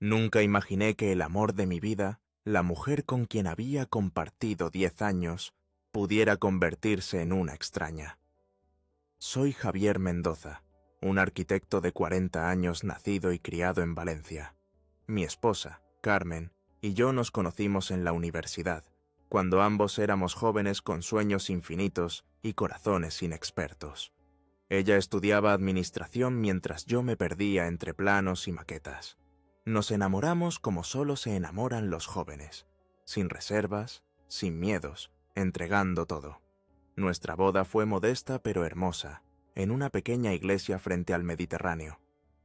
Nunca imaginé que el amor de mi vida, la mujer con quien había compartido 10 años, pudiera convertirse en una extraña. Soy Javier Mendoza, un arquitecto de 40 años nacido y criado en Valencia. Mi esposa, Carmen, y yo nos conocimos en la universidad, cuando ambos éramos jóvenes con sueños infinitos y corazones inexpertos. Ella estudiaba administración mientras yo me perdía entre planos y maquetas. Nos enamoramos como solo se enamoran los jóvenes, sin reservas, sin miedos, entregando todo. Nuestra boda fue modesta pero hermosa, en una pequeña iglesia frente al Mediterráneo.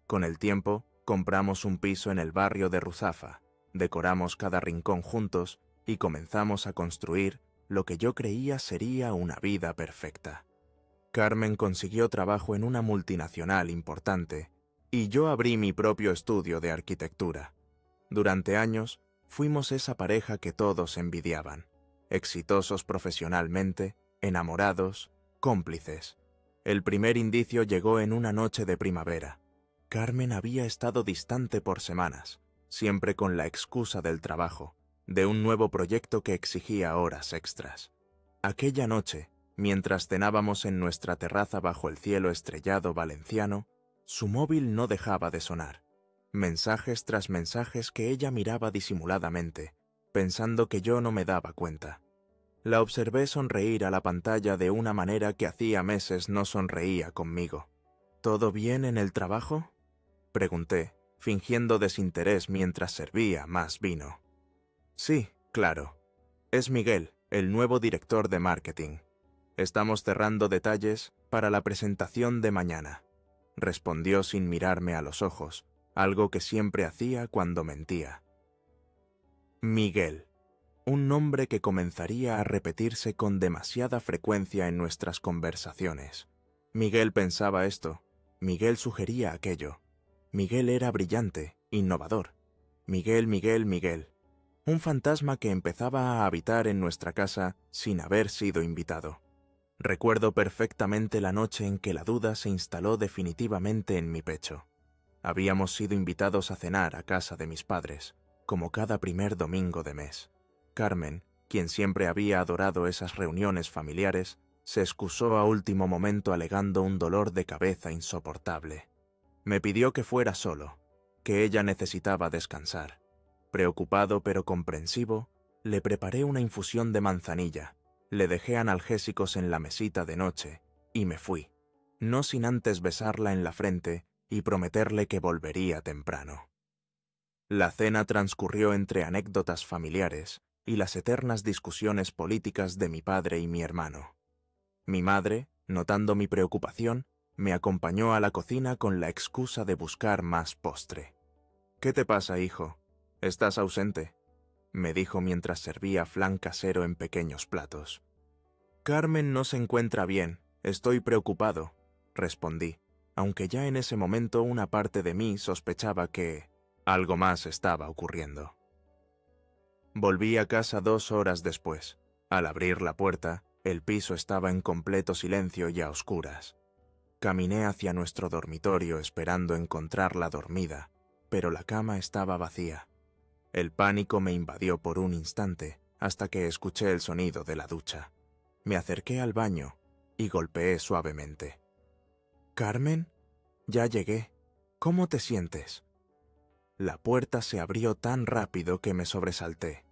Con el tiempo, compramos un piso en el barrio de Ruzafa, decoramos cada rincón juntos y comenzamos a construir lo que yo creía sería una vida perfecta. Carmen consiguió trabajo en una multinacional importante y yo abrí mi propio estudio de arquitectura. Durante años, fuimos esa pareja que todos envidiaban, exitosos profesionalmente, enamorados, cómplices. El primer indicio llegó en una noche de primavera. Carmen había estado distante por semanas, siempre con la excusa del trabajo, de un nuevo proyecto que exigía horas extras. Aquella noche, mientras cenábamos en nuestra terraza bajo el cielo estrellado valenciano, su móvil no dejaba de sonar. Mensajes tras mensajes que ella miraba disimuladamente, pensando que yo no me daba cuenta. La observé sonreír a la pantalla de una manera que hacía meses no sonreía conmigo. ¿Todo bien en el trabajo?, pregunté, fingiendo desinterés mientras servía más vino. Sí, claro. Es Miguel, el nuevo director de marketing. Estamos cerrando detalles para la presentación de mañana, respondió sin mirarme a los ojos, algo que siempre hacía cuando mentía. Miguel, un nombre que comenzaría a repetirse con demasiada frecuencia en nuestras conversaciones. Miguel pensaba esto, Miguel sugería aquello. Miguel era brillante, innovador. Miguel, Miguel, Miguel. Un fantasma que empezaba a habitar en nuestra casa sin haber sido invitado. Recuerdo perfectamente la noche en que la duda se instaló definitivamente en mi pecho. Habíamos sido invitados a cenar a casa de mis padres, como cada primer domingo de mes. Carmen, quien siempre había adorado esas reuniones familiares, se excusó a último momento alegando un dolor de cabeza insoportable. Me pidió que fuera solo, que ella necesitaba descansar. Preocupado pero comprensivo, le preparé una infusión de manzanilla, le dejé analgésicos en la mesita de noche y me fui, no sin antes besarla en la frente y prometerle que volvería temprano. La cena transcurrió entre anécdotas familiares y las eternas discusiones políticas de mi padre y mi hermano. Mi madre, notando mi preocupación, me acompañó a la cocina con la excusa de buscar más postre. «¿Qué te pasa, hijo? ¿Estás ausente?», me dijo mientras servía flan casero en pequeños platos. «Carmen no se encuentra bien, estoy preocupado», respondí, aunque ya en ese momento una parte de mí sospechaba que algo más estaba ocurriendo. Volví a casa 2 horas después. Al abrir la puerta, el piso estaba en completo silencio y a oscuras. Caminé hacia nuestro dormitorio esperando encontrarla dormida, pero la cama estaba vacía. El pánico me invadió por un instante hasta que escuché el sonido de la ducha. Me acerqué al baño y golpeé suavemente. «¿Carmen? Ya llegué. ¿Cómo te sientes?». La puerta se abrió tan rápido que me sobresalté.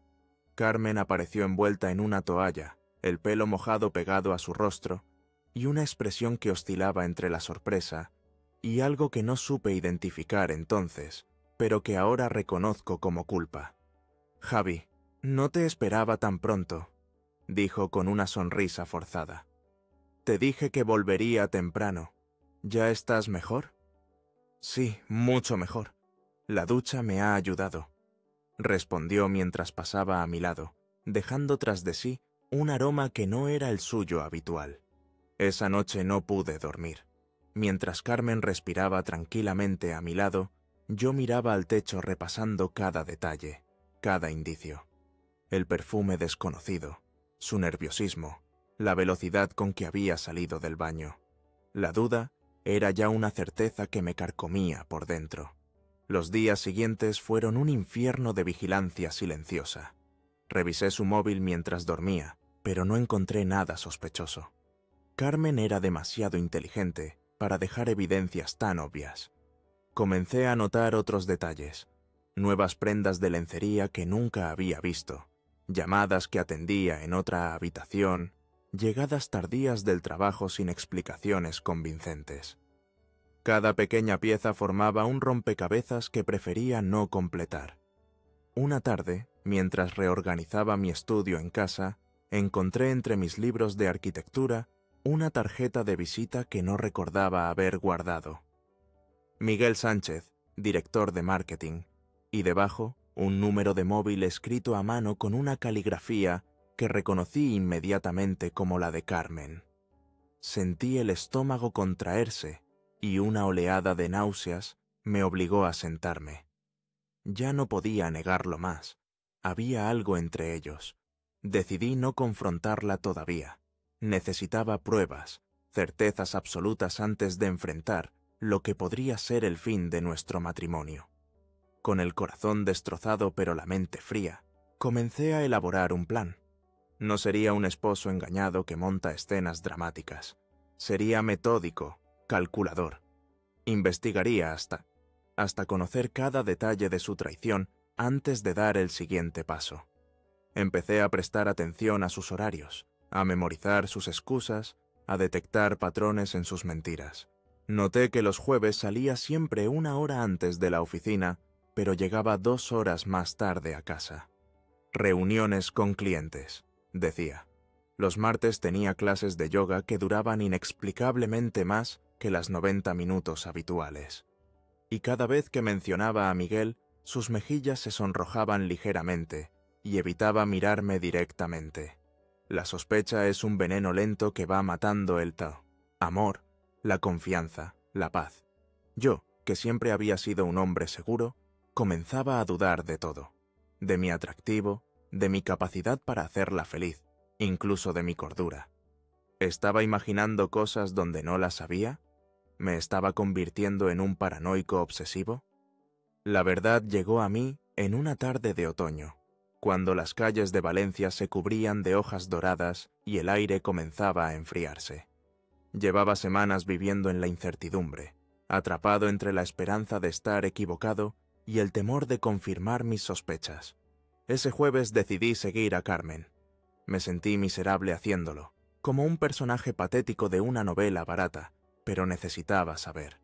Carmen apareció envuelta en una toalla, el pelo mojado pegado a su rostro, y una expresión que oscilaba entre la sorpresa y algo que no supe identificar entonces, pero que ahora reconozco como culpa. «Javi, no te esperaba tan pronto», dijo con una sonrisa forzada. «Te dije que volvería temprano. ¿Ya estás mejor?». «Sí, mucho mejor. La ducha me ha ayudado», respondió mientras pasaba a mi lado, dejando tras de sí un aroma que no era el suyo habitual. Esa noche no pude dormir. Mientras Carmen respiraba tranquilamente a mi lado, yo miraba al techo repasando cada detalle, cada indicio. El perfume desconocido, su nerviosismo, la velocidad con que había salido del baño. La duda era ya una certeza que me carcomía por dentro. Los días siguientes fueron un infierno de vigilancia silenciosa. Revisé su móvil mientras dormía, pero no encontré nada sospechoso. Carmen era demasiado inteligente para dejar evidencias tan obvias. Comencé a notar otros detalles, nuevas prendas de lencería que nunca había visto, llamadas que atendía en otra habitación, llegadas tardías del trabajo sin explicaciones convincentes. Cada pequeña pieza formaba un rompecabezas que prefería no completar. Una tarde, mientras reorganizaba mi estudio en casa, encontré entre mis libros de arquitectura una tarjeta de visita que no recordaba haber guardado. Miguel Sánchez, director de marketing, y debajo un número de móvil escrito a mano con una caligrafía que reconocí inmediatamente como la de Carmen. Sentí el estómago contraerse y una oleada de náuseas me obligó a sentarme. Ya no podía negarlo más. Había algo entre ellos. Decidí no confrontarla todavía. Necesitaba pruebas, certezas absolutas antes de enfrentar lo que podría ser el fin de nuestro matrimonio. Con el corazón destrozado pero la mente fría, comencé a elaborar un plan. No sería un esposo engañado que monta escenas dramáticas. Sería metódico, calculador. Investigaría hasta conocer cada detalle de su traición antes de dar el siguiente paso. Empecé a prestar atención a sus horarios, a memorizar sus excusas, a detectar patrones en sus mentiras. Noté que los jueves salía siempre 1 hora antes de la oficina, pero llegaba 2 horas más tarde a casa. Reuniones con clientes, decía. Los martes tenía clases de yoga que duraban inexplicablemente más que las 90 minutos habituales. Y cada vez que mencionaba a Miguel, sus mejillas se sonrojaban ligeramente y evitaba mirarme directamente. La sospecha es un veneno lento que va matando el amor, la confianza, la paz. Yo, que siempre había sido un hombre seguro, comenzaba a dudar de todo. De mi atractivo, de mi capacidad para hacerla feliz, incluso de mi cordura. ¿Estaba imaginando cosas donde no las había? ¿Me estaba convirtiendo en un paranoico obsesivo? La verdad llegó a mí en una tarde de otoño, cuando las calles de Valencia se cubrían de hojas doradas y el aire comenzaba a enfriarse. Llevaba semanas viviendo en la incertidumbre, atrapado entre la esperanza de estar equivocado y el temor de confirmar mis sospechas. Ese jueves decidí seguir a Carmen. Me sentí miserable haciéndolo, como un personaje patético de una novela barata, pero necesitaba saber.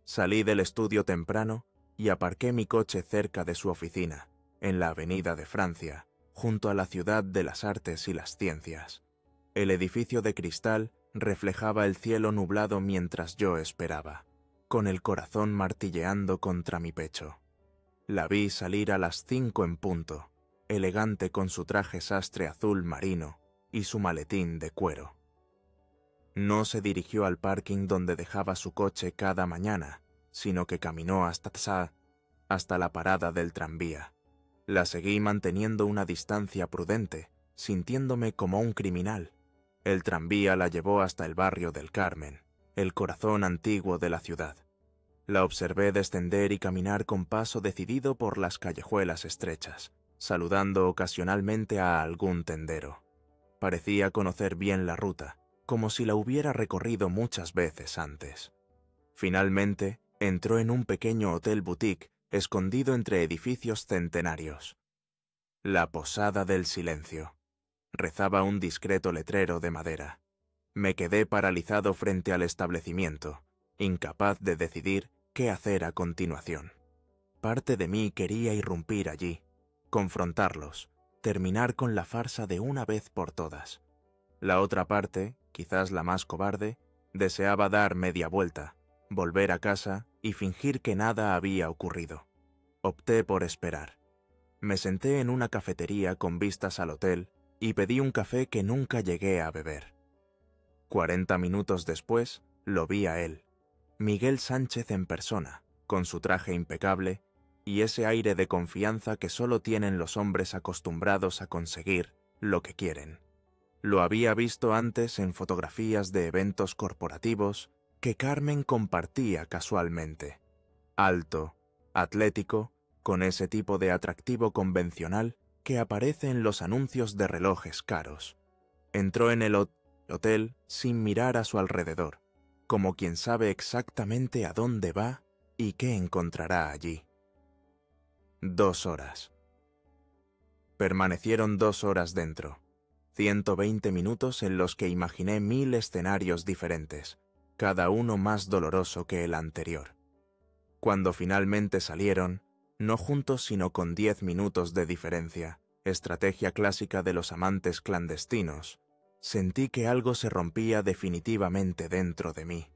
Salí del estudio temprano y aparqué mi coche cerca de su oficina, en la Avenida de Francia, junto a la Ciudad de las Artes y las Ciencias. El edificio de cristal reflejaba el cielo nublado mientras yo esperaba, con el corazón martilleando contra mi pecho. La vi salir a las 5 en punto, elegante con su traje sastre azul marino y su maletín de cuero. No se dirigió al parking donde dejaba su coche cada mañana, sino que caminó hasta la parada del tranvía. La seguí manteniendo una distancia prudente, sintiéndome como un criminal. El tranvía la llevó hasta el barrio del Carmen, el corazón antiguo de la ciudad. La observé descender y caminar con paso decidido por las callejuelas estrechas, saludando ocasionalmente a algún tendero. Parecía conocer bien la ruta, como si la hubiera recorrido muchas veces antes. Finalmente, entró en un pequeño hotel boutique escondido entre edificios centenarios. La Posada del Silencio. Rezaba un discreto letrero de madera. Me quedé paralizado frente al establecimiento, incapaz de decidir qué hacer a continuación. Parte de mí quería irrumpir allí, confrontarlos, terminar con la farsa de una vez por todas. La otra parte, quizás la más cobarde, deseaba dar media vuelta, volver a casa y fingir que nada había ocurrido. Opté por esperar. Me senté en una cafetería con vistas al hotel y pedí un café que nunca llegué a beber. 40 minutos después, lo vi a él, Miguel Sánchez en persona, con su traje impecable y ese aire de confianza que solo tienen los hombres acostumbrados a conseguir lo que quieren. Lo había visto antes en fotografías de eventos corporativos que Carmen compartía casualmente. Alto, atlético, con ese tipo de atractivo convencional que aparece en los anuncios de relojes caros. Entró en el hotel sin mirar a su alrededor, como quien sabe exactamente a dónde va y qué encontrará allí. 2 horas. Permanecieron 2 horas dentro, 120 minutos en los que imaginé 1000 escenarios diferentes, cada uno más doloroso que el anterior. Cuando finalmente salieron, no juntos sino con 10 minutos de diferencia, estrategia clásica de los amantes clandestinos, sentí que algo se rompía definitivamente dentro de mí.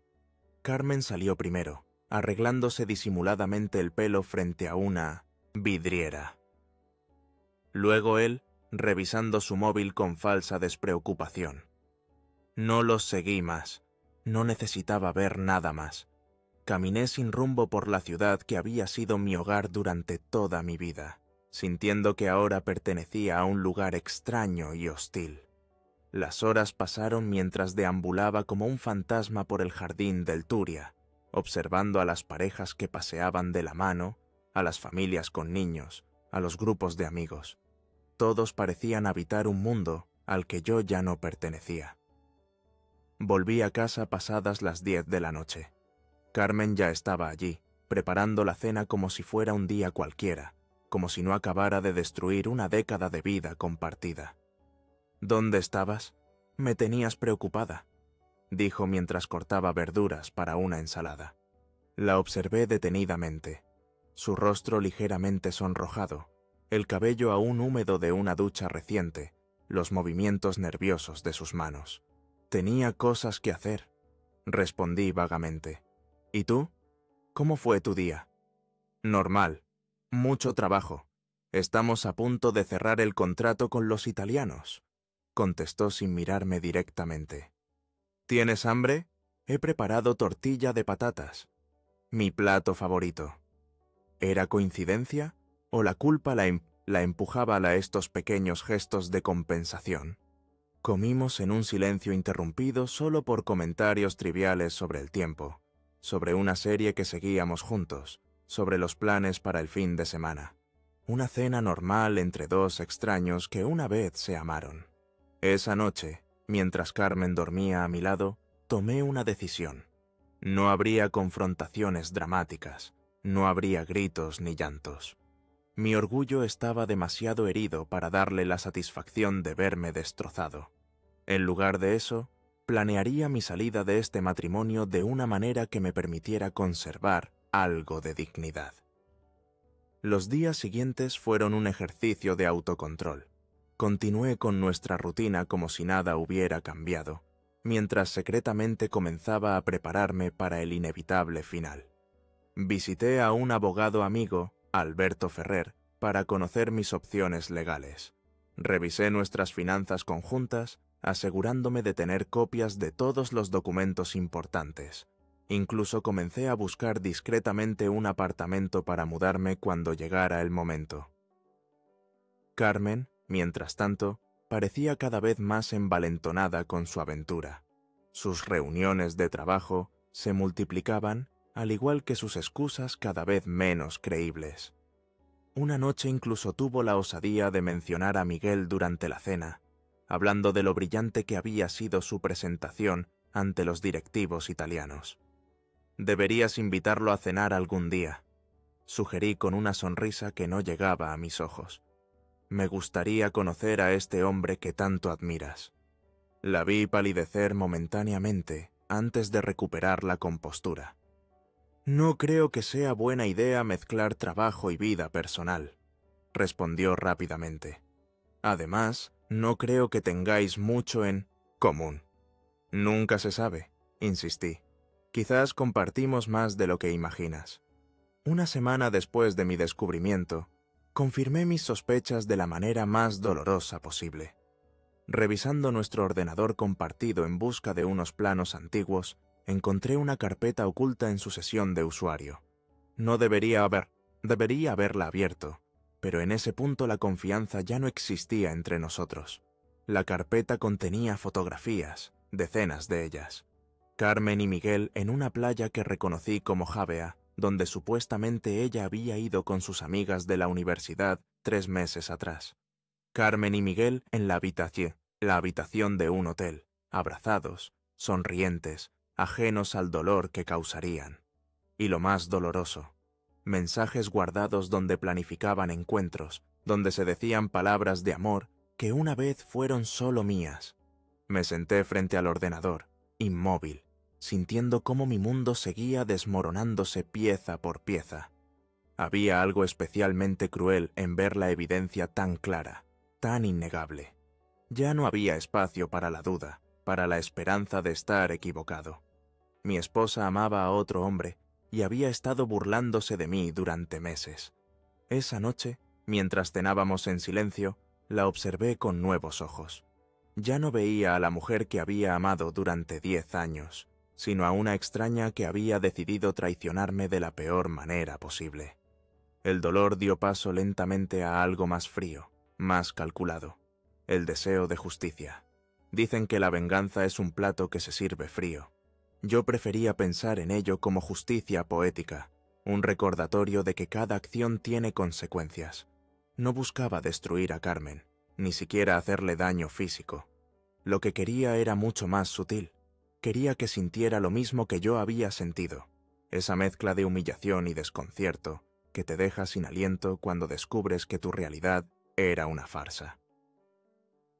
Carmen salió primero, arreglándose disimuladamente el pelo frente a una vidriera. Luego él, revisando su móvil con falsa despreocupación. No los seguí más, no necesitaba ver nada más. Caminé sin rumbo por la ciudad que había sido mi hogar durante toda mi vida, sintiendo que ahora pertenecía a un lugar extraño y hostil. Las horas pasaron mientras deambulaba como un fantasma por el jardín del Turia, observando a las parejas que paseaban de la mano, a las familias con niños, a los grupos de amigos. Todos parecían habitar un mundo al que yo ya no pertenecía. Volví a casa pasadas las 10 de la noche. Carmen ya estaba allí, preparando la cena como si fuera un día cualquiera, como si no acabara de destruir una década de vida compartida. ¿Dónde estabas? Me tenías preocupada, dijo mientras cortaba verduras para una ensalada. La observé detenidamente, su rostro ligeramente sonrojado, el cabello aún húmedo de una ducha reciente, los movimientos nerviosos de sus manos. Tenía cosas que hacer, respondí vagamente. ¿Y tú? ¿Cómo fue tu día? Normal. Mucho trabajo. Estamos a punto de cerrar el contrato con los italianos, contestó sin mirarme directamente. ¿Tienes hambre? He preparado tortilla de patatas. Mi plato favorito. ¿Era coincidencia? ¿O la culpa la empujaba a estos pequeños gestos de compensación? Comimos en un silencio interrumpido solo por comentarios triviales sobre el tiempo, sobre una serie que seguíamos juntos, sobre los planes para el fin de semana. Una cena normal entre dos extraños que una vez se amaron. Esa noche, mientras Carmen dormía a mi lado, tomé una decisión. No habría confrontaciones dramáticas, no habría gritos ni llantos. Mi orgullo estaba demasiado herido para darle la satisfacción de verme destrozado. En lugar de eso, planearía mi salida de este matrimonio de una manera que me permitiera conservar algo de dignidad. Los días siguientes fueron un ejercicio de autocontrol. Continué con nuestra rutina como si nada hubiera cambiado, mientras secretamente comenzaba a prepararme para el inevitable final. Visité a un abogado amigo, Alberto Ferrer, para conocer mis opciones legales. Revisé nuestras finanzas conjuntas, asegurándome de tener copias de todos los documentos importantes. Incluso comencé a buscar discretamente un apartamento para mudarme cuando llegara el momento. Carmen, mientras tanto, parecía cada vez más envalentonada con su aventura. Sus reuniones de trabajo se multiplicaban, al igual que sus excusas cada vez menos creíbles. Una noche incluso tuvo la osadía de mencionar a Miguel durante la cena, hablando de lo brillante que había sido su presentación ante los directivos italianos. «Deberías invitarlo a cenar algún día», sugerí con una sonrisa que no llegaba a mis ojos. «Me gustaría conocer a este hombre que tanto admiras». La vi palidecer momentáneamente antes de recuperar la compostura. «No creo que sea buena idea mezclar trabajo y vida personal», respondió rápidamente. «Además, no creo que tengáis mucho en común». «Nunca se sabe», insistí. «Quizás compartimos más de lo que imaginas». Una semana después de mi descubrimiento, confirmé mis sospechas de la manera más dolorosa posible. Revisando nuestro ordenador compartido en busca de unos planos antiguos, encontré una carpeta oculta en su sesión de usuario. No debería haberla abierto, pero en ese punto la confianza ya no existía entre nosotros. La carpeta contenía fotografías, decenas de ellas. Carmen y Miguel en una playa que reconocí como Javea, donde supuestamente ella había ido con sus amigas de la universidad 3 meses atrás. Carmen y Miguel en la habitación de un hotel, abrazados, sonrientes, ajenos al dolor que causarían. Y lo más doloroso, mensajes guardados donde planificaban encuentros, donde se decían palabras de amor que una vez fueron solo mías. Me senté frente al ordenador, inmóvil, sintiendo cómo mi mundo seguía desmoronándose pieza por pieza. Había algo especialmente cruel en ver la evidencia tan clara, tan innegable. Ya no había espacio para la duda, para la esperanza de estar equivocado. Mi esposa amaba a otro hombre y había estado burlándose de mí durante meses. Esa noche, mientras cenábamos en silencio, la observé con nuevos ojos. Ya no veía a la mujer que había amado durante 10 años, sino a una extraña que había decidido traicionarme de la peor manera posible. El dolor dio paso lentamente a algo más frío, más calculado: el deseo de justicia. Dicen que la venganza es un plato que se sirve frío. Yo prefería pensar en ello como justicia poética, un recordatorio de que cada acción tiene consecuencias. No buscaba destruir a Carmen, ni siquiera hacerle daño físico. Lo que quería era mucho más sutil. Quería que sintiera lo mismo que yo había sentido, esa mezcla de humillación y desconcierto que te deja sin aliento cuando descubres que tu realidad era una farsa.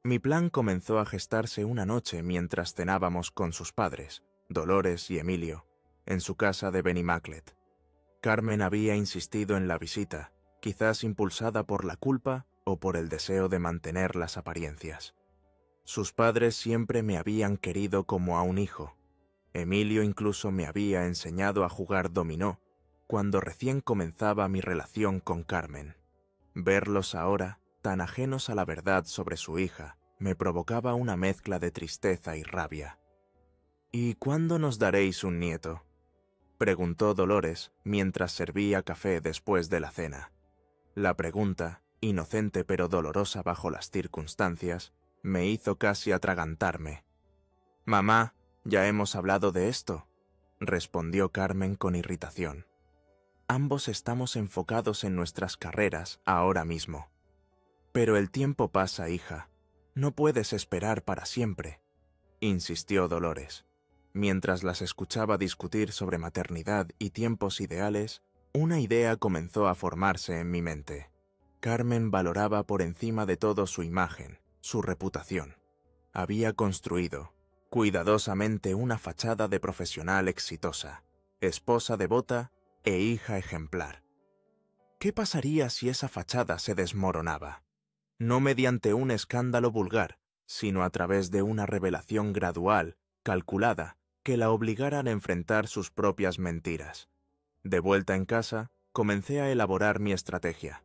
Mi plan comenzó a gestarse una noche mientras cenábamos con sus padres, Dolores y Emilio, en su casa de Benimaclet. Carmen había insistido en la visita, quizás impulsada por la culpa o por el deseo de mantener las apariencias. Sus padres siempre me habían querido como a un hijo. Emilio incluso me había enseñado a jugar dominó cuando recién comenzaba mi relación con Carmen. Verlos ahora, tan ajenos a la verdad sobre su hija, me provocaba una mezcla de tristeza y rabia. «¿Y cuándo nos daréis un nieto?», preguntó Dolores mientras servía café después de la cena. La pregunta, inocente pero dolorosa bajo las circunstancias, me hizo casi atragantarme. «Mamá, ya hemos hablado de esto», respondió Carmen con irritación. «Ambos estamos enfocados en nuestras carreras ahora mismo». «Pero el tiempo pasa, hija. No puedes esperar para siempre», insistió Dolores. Mientras las escuchaba discutir sobre maternidad y tiempos ideales, una idea comenzó a formarse en mi mente. Carmen valoraba por encima de todo su imagen, su reputación. Había construido, cuidadosamente, una fachada de profesional exitosa, esposa devota e hija ejemplar. ¿Qué pasaría si esa fachada se desmoronaba? No mediante un escándalo vulgar, sino a través de una revelación gradual, calculada, que la obligaran a enfrentar sus propias mentiras. De vuelta en casa, comencé a elaborar mi estrategia.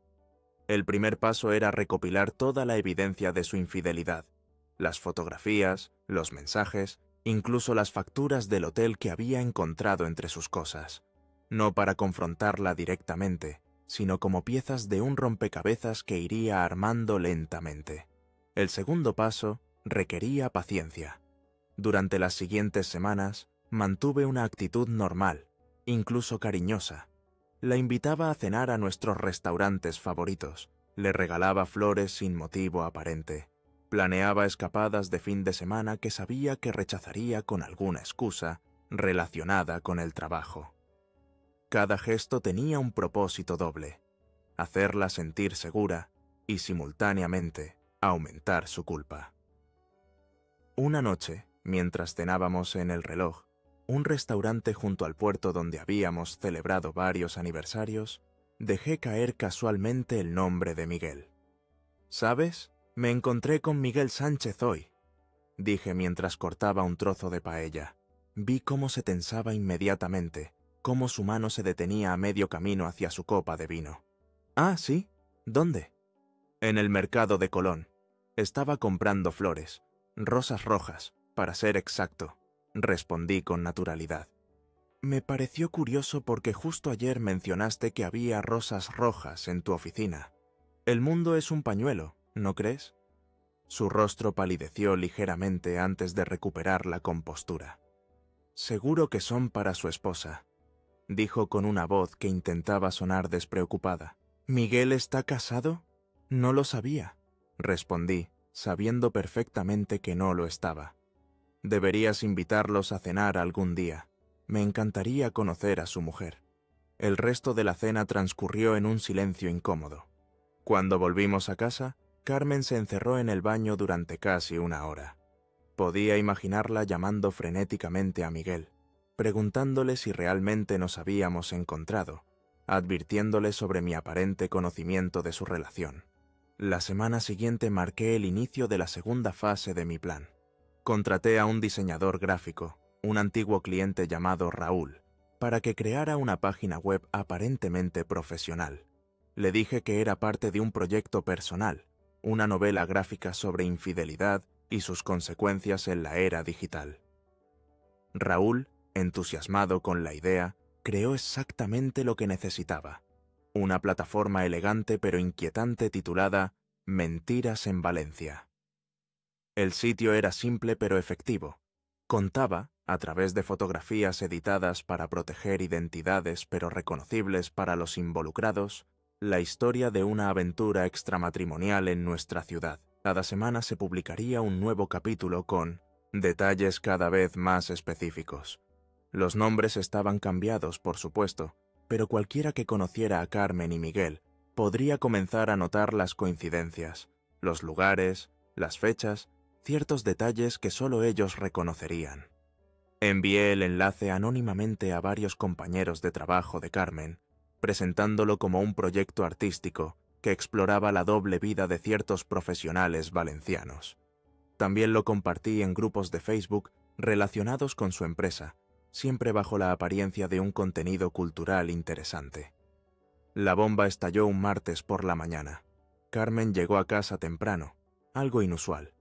El primer paso era recopilar toda la evidencia de su infidelidad: las fotografías, los mensajes, incluso las facturas del hotel que había encontrado entre sus cosas. No para confrontarla directamente, sino como piezas de un rompecabezas que iría armando lentamente. El segundo paso requería paciencia. Durante las siguientes semanas mantuve una actitud normal, incluso cariñosa. La invitaba a cenar a nuestros restaurantes favoritos, le regalaba flores sin motivo aparente, planeaba escapadas de fin de semana que sabía que rechazaría con alguna excusa relacionada con el trabajo. Cada gesto tenía un propósito doble: hacerla sentir segura y, simultáneamente, aumentar su culpa. Una noche, mientras cenábamos en El Reloj, un restaurante junto al puerto donde habíamos celebrado varios aniversarios, dejé caer casualmente el nombre de Miguel. «¿Sabes? Me encontré con Miguel Sánchez hoy», dije mientras cortaba un trozo de paella. Vi cómo se tensaba inmediatamente, cómo su mano se detenía a medio camino hacia su copa de vino. «Ah, ¿sí? ¿Dónde?» «En el mercado de Colón. Estaba comprando flores, rosas rojas, para ser exacto», respondí con naturalidad. «Me pareció curioso porque justo ayer mencionaste que había rosas rojas en tu oficina. El mundo es un pañuelo, ¿no crees?» Su rostro palideció ligeramente antes de recuperar la compostura. «Seguro que son para su esposa». dijo con una voz que intentaba sonar despreocupada. ¿Miguel está casado? No lo sabía, respondí, sabiendo perfectamente que no lo estaba. Deberías invitarlos a cenar algún día. Me encantaría conocer a su mujer. El resto de la cena transcurrió en un silencio incómodo. Cuando volvimos a casa, Carmen se encerró en el baño durante casi una hora. Podía imaginarla llamando frenéticamente a Miguel, preguntándole si realmente nos habíamos encontrado, advirtiéndole sobre mi aparente conocimiento de su relación. La semana siguiente marqué el inicio de la segunda fase de mi plan. Contraté a un diseñador gráfico, un antiguo cliente llamado Raúl, para que creara una página web aparentemente profesional. Le dije que era parte de un proyecto personal, una novela gráfica sobre infidelidad y sus consecuencias en la era digital. Raúl, entusiasmado con la idea, creó exactamente lo que necesitaba. Una plataforma elegante pero inquietante titulada Mentiras en Valencia. El sitio era simple pero efectivo. Contaba, a través de fotografías editadas para proteger identidades pero reconocibles para los involucrados, la historia de una aventura extramatrimonial en nuestra ciudad. Cada semana se publicaría un nuevo capítulo con detalles cada vez más específicos. Los nombres estaban cambiados, por supuesto, pero cualquiera que conociera a Carmen y Miguel podría comenzar a notar las coincidencias, los lugares, las fechas, ciertos detalles que solo ellos reconocerían. Envié el enlace anónimamente a varios compañeros de trabajo de Carmen, presentándolo como un proyecto artístico que exploraba la doble vida de ciertos profesionales valencianos. También lo compartí en grupos de Facebook relacionados con su empresa, siempre bajo la apariencia de un contenido cultural interesante. La bomba estalló un martes por la mañana. Carmen llegó a casa temprano, algo inusual.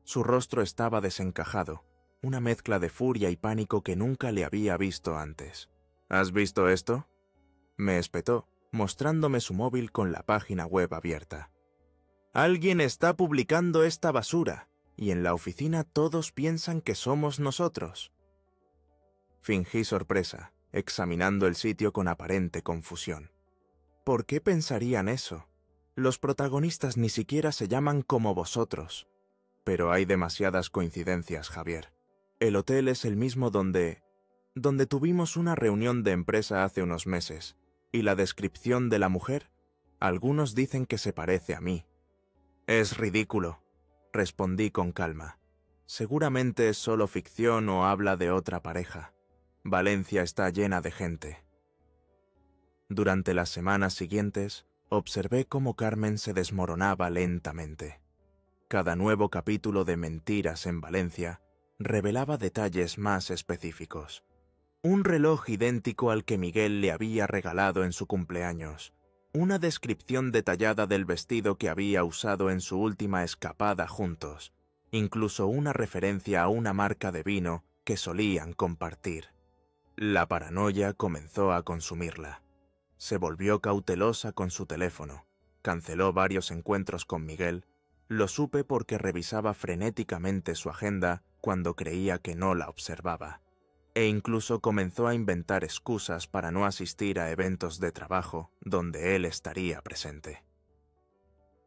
Su rostro estaba desencajado, una mezcla de furia y pánico que nunca le había visto antes. ¿Has visto esto?, me espetó, mostrándome su móvil con la página web abierta. Alguien está publicando esta basura, y en la oficina todos piensan que somos nosotros. Fingí sorpresa, examinando el sitio con aparente confusión. ¿Por qué pensarían eso? Los protagonistas ni siquiera se llaman como vosotros. Pero hay demasiadas coincidencias, Javier. El hotel es el mismo donde tuvimos una reunión de empresa hace unos meses. ¿Y la descripción de la mujer? Algunos dicen que se parece a mí. Es ridículo, respondí con calma. Seguramente es solo ficción o habla de otra pareja. Valencia está llena de gente. Durante las semanas siguientes, observé cómo Carmen se desmoronaba lentamente. Cada nuevo capítulo de Mentiras en Valencia revelaba detalles más específicos. Un reloj idéntico al que Miguel le había regalado en su cumpleaños, una descripción detallada del vestido que había usado en su última escapada juntos, incluso una referencia a una marca de vino que solían compartir. La paranoia comenzó a consumirla. Se volvió cautelosa con su teléfono, canceló varios encuentros con Miguel, lo supe porque revisaba frenéticamente su agenda cuando creía que no la observaba. E incluso comenzó a inventar excusas para no asistir a eventos de trabajo donde él estaría presente.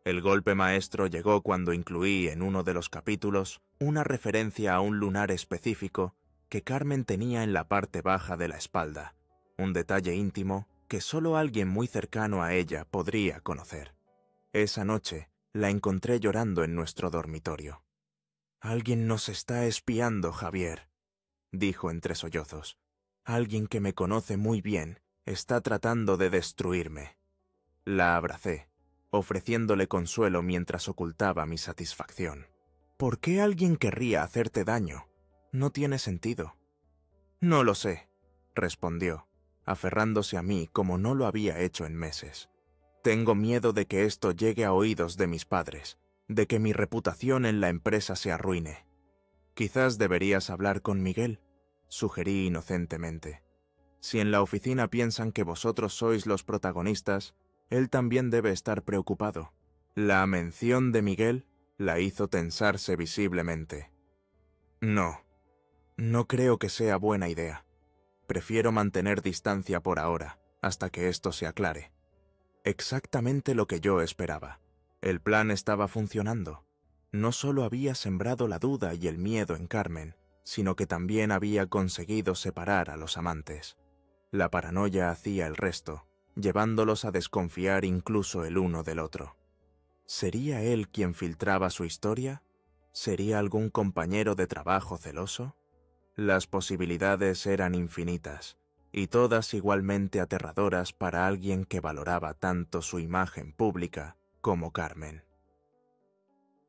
El golpe maestro llegó cuando incluí en uno de los capítulos una referencia a un lunar específico que Carmen tenía en la parte baja de la espalda, un detalle íntimo que solo alguien muy cercano a ella podría conocer. Esa noche la encontré llorando en nuestro dormitorio. «Alguien nos está espiando, Javier», dijo entre sollozos. «Alguien que me conoce muy bien está tratando de destruirme». La abracé, ofreciéndole consuelo mientras ocultaba mi satisfacción. «¿Por qué alguien querría hacerte daño? No tiene sentido». «No lo sé», respondió, aferrándose a mí como no lo había hecho en meses. «Tengo miedo de que esto llegue a oídos de mis padres, de que mi reputación en la empresa se arruine». «Quizás deberías hablar con Miguel», sugerí inocentemente. «Si en la oficina piensan que vosotros sois los protagonistas, él también debe estar preocupado». La mención de Miguel la hizo tensarse visiblemente. «No creo que sea buena idea». Prefiero mantener distancia por ahora, hasta que esto se aclare. Exactamente lo que yo esperaba. El plan estaba funcionando. No solo había sembrado la duda y el miedo en Carmen, sino que también había conseguido separar a los amantes. La paranoia hacía el resto, llevándolos a desconfiar incluso el uno del otro. ¿Sería él quien filtraba su historia? ¿Sería algún compañero de trabajo celoso? Las posibilidades eran infinitas, y todas igualmente aterradoras para alguien que valoraba tanto su imagen pública como Carmen.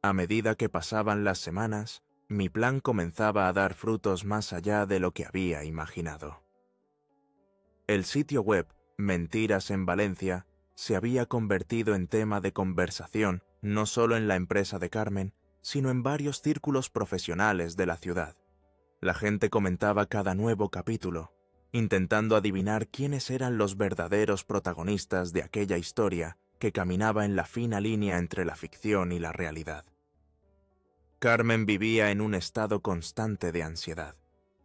A medida que pasaban las semanas, mi plan comenzaba a dar frutos más allá de lo que había imaginado. El sitio web Mentiras en Valencia se había convertido en tema de conversación no solo en la empresa de Carmen, sino en varios círculos profesionales de la ciudad. La gente comentaba cada nuevo capítulo, intentando adivinar quiénes eran los verdaderos protagonistas de aquella historia que caminaba en la fina línea entre la ficción y la realidad. Carmen vivía en un estado constante de ansiedad.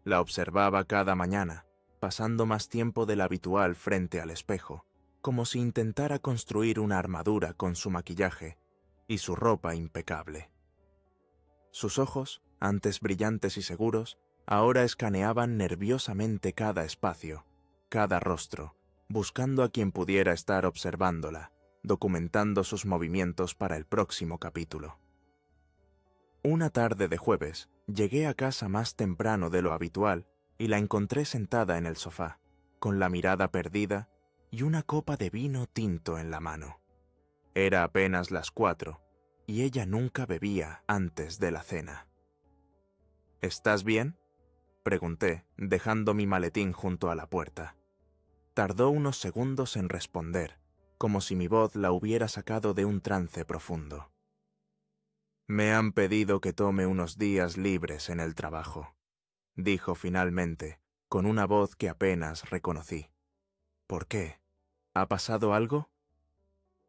La observaba cada mañana, pasando más tiempo del habitual frente al espejo, como si intentara construir una armadura con su maquillaje y su ropa impecable. Sus ojos, antes brillantes y seguros, ahora escaneaban nerviosamente cada espacio, cada rostro, buscando a quien pudiera estar observándola, documentando sus movimientos para el próximo capítulo. Una tarde de jueves, llegué a casa más temprano de lo habitual y la encontré sentada en el sofá, con la mirada perdida y una copa de vino tinto en la mano. Era apenas las 4, y ella nunca bebía antes de la cena. ¿Estás bien?, pregunté, dejando mi maletín junto a la puerta. Tardó unos segundos en responder, como si mi voz la hubiera sacado de un trance profundo. «Me han pedido que tome unos días libres en el trabajo», dijo finalmente, con una voz que apenas reconocí. «¿Por qué? ¿Ha pasado algo?»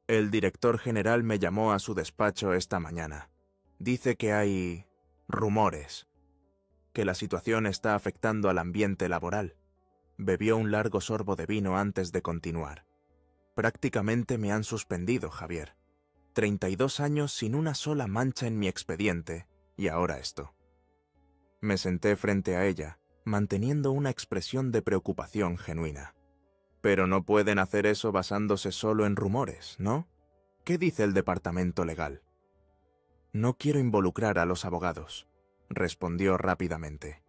«El director general me llamó a su despacho esta mañana. Dice que hay rumores, que la situación está afectando al ambiente laboral». Bebió un largo sorbo de vino antes de continuar. «Prácticamente me han suspendido, Javier. 32 años sin una sola mancha en mi expediente, y ahora esto». Me senté frente a ella, manteniendo una expresión de preocupación genuina. «Pero no pueden hacer eso basándose solo en rumores, ¿no? ¿Qué dice el departamento legal?» «No quiero involucrar a los abogados», respondió rápidamente.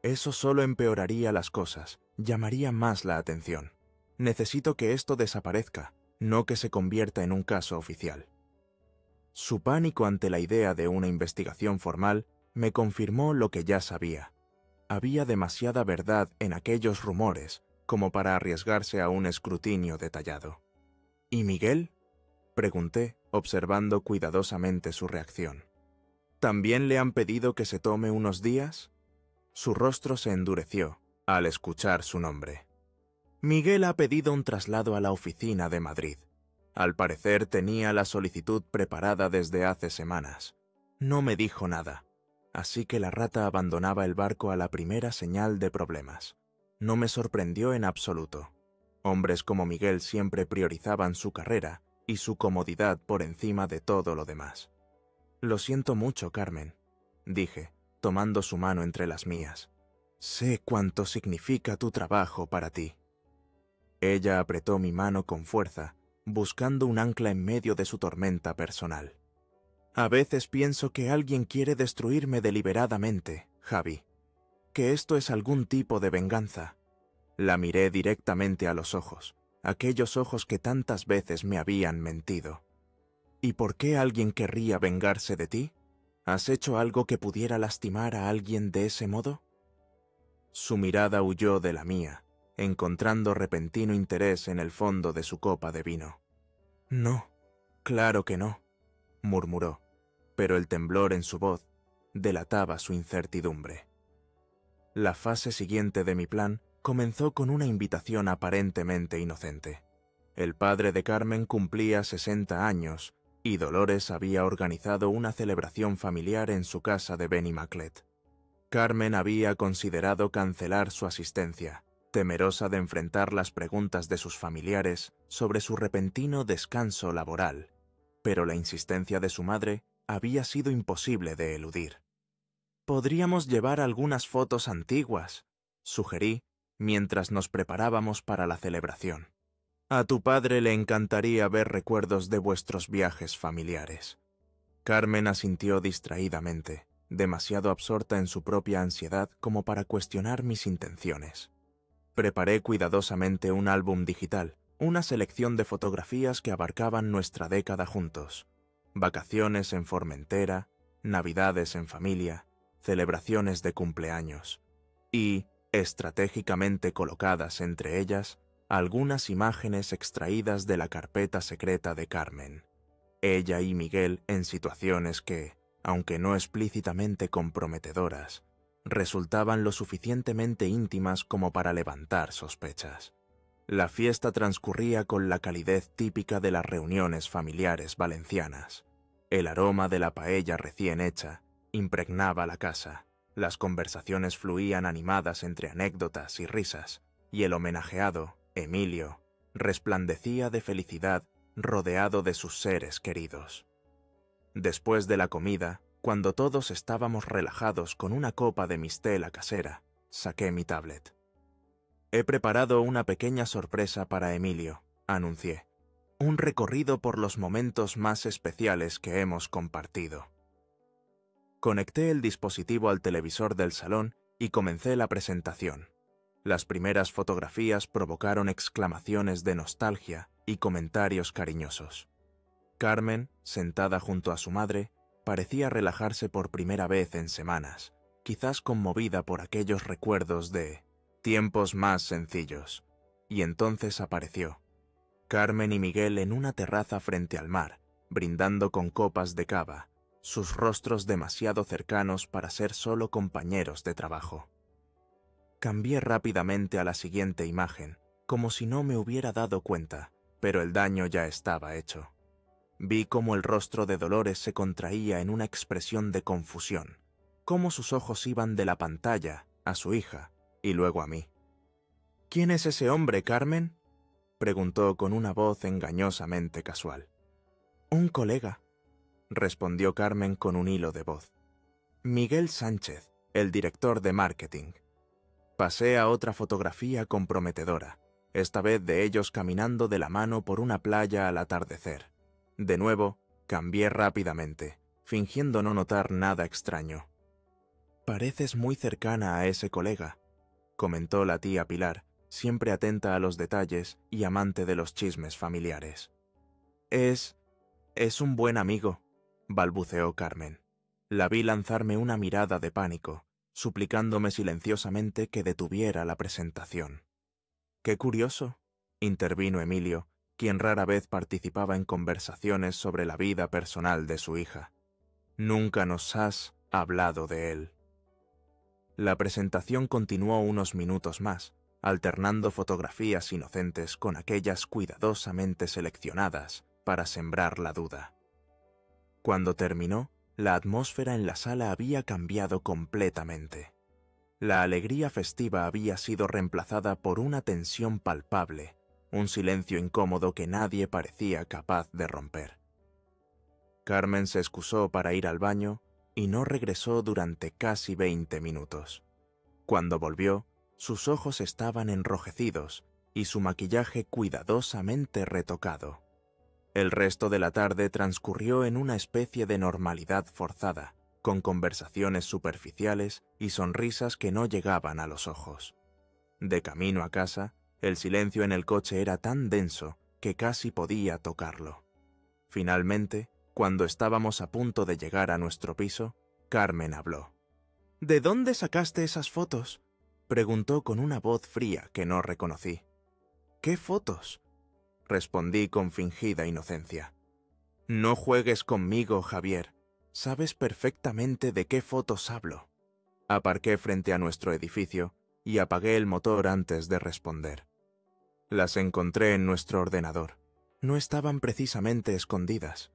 «Eso solo empeoraría las cosas, llamaría más la atención. Necesito que esto desaparezca, no que se convierta en un caso oficial». Su pánico ante la idea de una investigación formal me confirmó lo que ya sabía. Había demasiada verdad en aquellos rumores como para arriesgarse a un escrutinio detallado. «¿Y Miguel?», pregunté, observando cuidadosamente su reacción. «¿También le han pedido que se tome unos días?» Su rostro se endureció al escuchar su nombre. «Miguel ha pedido un traslado a la oficina de Madrid. Al parecer tenía la solicitud preparada desde hace semanas. No me dijo nada, así que la rata abandonaba el barco a la primera señal de problemas. No me sorprendió en absoluto. Hombres como Miguel siempre priorizaban su carrera y su comodidad por encima de todo lo demás. «Lo siento mucho, Carmen», dije, tomando su mano entre las mías. «Sé cuánto significa tu trabajo para ti». Ella apretó mi mano con fuerza, buscando un ancla en medio de su tormenta personal. «A veces pienso que alguien quiere destruirme deliberadamente, Javi. Que esto es algún tipo de venganza». La miré directamente a los ojos, aquellos ojos que tantas veces me habían mentido. «¿Y por qué alguien querría vengarse de ti? ¿Has hecho algo que pudiera lastimar a alguien de ese modo?» Su mirada huyó de la mía, encontrando repentino interés en el fondo de su copa de vino. «No, claro que no», murmuró, pero el temblor en su voz delataba su incertidumbre. La fase siguiente de mi plan comenzó con una invitación aparentemente inocente. El padre de Carmen cumplía 60 años y Dolores había organizado una celebración familiar en su casa de Benimaclet. Carmen había considerado cancelar su asistencia, temerosa de enfrentar las preguntas de sus familiares sobre su repentino descanso laboral, pero la insistencia de su madre había sido imposible de eludir. «Podríamos llevar algunas fotos antiguas», sugerí, mientras nos preparábamos para la celebración. «A tu padre le encantaría ver recuerdos de vuestros viajes familiares». Carmen asintió distraídamente, demasiado absorta en su propia ansiedad como para cuestionar mis intenciones. Preparé cuidadosamente un álbum digital, una selección de fotografías que abarcaban nuestra década juntos. Vacaciones en Formentera, navidades en familia, celebraciones de cumpleaños. Y, estratégicamente colocadas entre ellas, algunas imágenes extraídas de la carpeta secreta de Carmen. Ella y Miguel en situaciones que, aunque no explícitamente comprometedoras, resultaban lo suficientemente íntimas como para levantar sospechas. La fiesta transcurría con la calidez típica de las reuniones familiares valencianas. El aroma de la paella recién hecha impregnaba la casa, las conversaciones fluían animadas entre anécdotas y risas, y el homenajeado, Emilio, resplandecía de felicidad rodeado de sus seres queridos. Después de la comida, cuando todos estábamos relajados con una copa de mistela casera, saqué mi tablet. «He preparado una pequeña sorpresa para Emilio», anuncié. «Un recorrido por los momentos más especiales que hemos compartido». Conecté el dispositivo al televisor del salón y comencé la presentación. Las primeras fotografías provocaron exclamaciones de nostalgia y comentarios cariñosos. Carmen, sentada junto a su madre, parecía relajarse por primera vez en semanas, quizás conmovida por aquellos recuerdos de tiempos más sencillos. Y entonces apareció Carmen y Miguel en una terraza frente al mar, brindando con copas de cava, sus rostros demasiado cercanos para ser solo compañeros de trabajo. Cambié rápidamente a la siguiente imagen, como si no me hubiera dado cuenta, pero el daño ya estaba hecho. Vi cómo el rostro de Dolores se contraía en una expresión de confusión, cómo sus ojos iban de la pantalla a su hija y luego a mí. «¿Quién es ese hombre, Carmen?», preguntó con una voz engañosamente casual. «Un colega», respondió Carmen con un hilo de voz. «Miguel Sánchez, el director de marketing». Pasé a otra fotografía comprometedora, esta vez de ellos caminando de la mano por una playa al atardecer. De nuevo, cambié rápidamente, fingiendo no notar nada extraño. «Pareces muy cercana a ese colega», comentó la tía Pilar, siempre atenta a los detalles y amante de los chismes familiares. Es un buen amigo», balbuceó Carmen. La vi lanzarme una mirada de pánico, suplicándome silenciosamente que detuviera la presentación. «Qué curioso», intervino Emilio, quien rara vez participaba en conversaciones sobre la vida personal de su hija. «Nunca nos has hablado de él». La presentación continuó unos minutos más, alternando fotografías inocentes con aquellas cuidadosamente seleccionadas para sembrar la duda. Cuando terminó, la atmósfera en la sala había cambiado completamente. La alegría festiva había sido reemplazada por una tensión palpable, un silencio incómodo que nadie parecía capaz de romper. Carmen se excusó para ir al baño y no regresó durante casi 20 minutos. Cuando volvió, sus ojos estaban enrojecidos y su maquillaje cuidadosamente retocado. El resto de la tarde transcurrió en una especie de normalidad forzada, con conversaciones superficiales y sonrisas que no llegaban a los ojos. De camino a casa, el silencio en el coche era tan denso que casi podía tocarlo. Finalmente, cuando estábamos a punto de llegar a nuestro piso, Carmen habló. «¿De dónde sacaste esas fotos?», preguntó con una voz fría que no reconocí. «¿Qué fotos?», respondí con fingida inocencia. «No juegues conmigo, Javier. Sabes perfectamente de qué fotos hablo». Aparqué frente a nuestro edificio y apagué el motor antes de responder. Las encontré en nuestro ordenador. No estaban precisamente escondidas.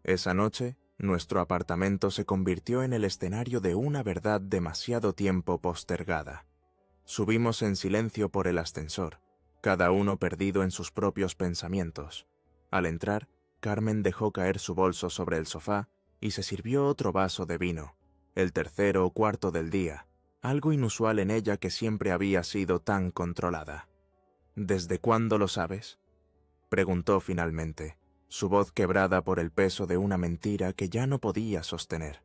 Esa noche, nuestro apartamento se convirtió en el escenario de una verdad demasiado tiempo postergada. Subimos en silencio por el ascensor, cada uno perdido en sus propios pensamientos. Al entrar, Carmen dejó caer su bolso sobre el sofá y se sirvió otro vaso de vino, el tercero o cuarto del día, algo inusual en ella que siempre había sido tan controlada. ¿Desde cuándo lo sabes?, preguntó finalmente, su voz quebrada por el peso de una mentira que ya no podía sostener.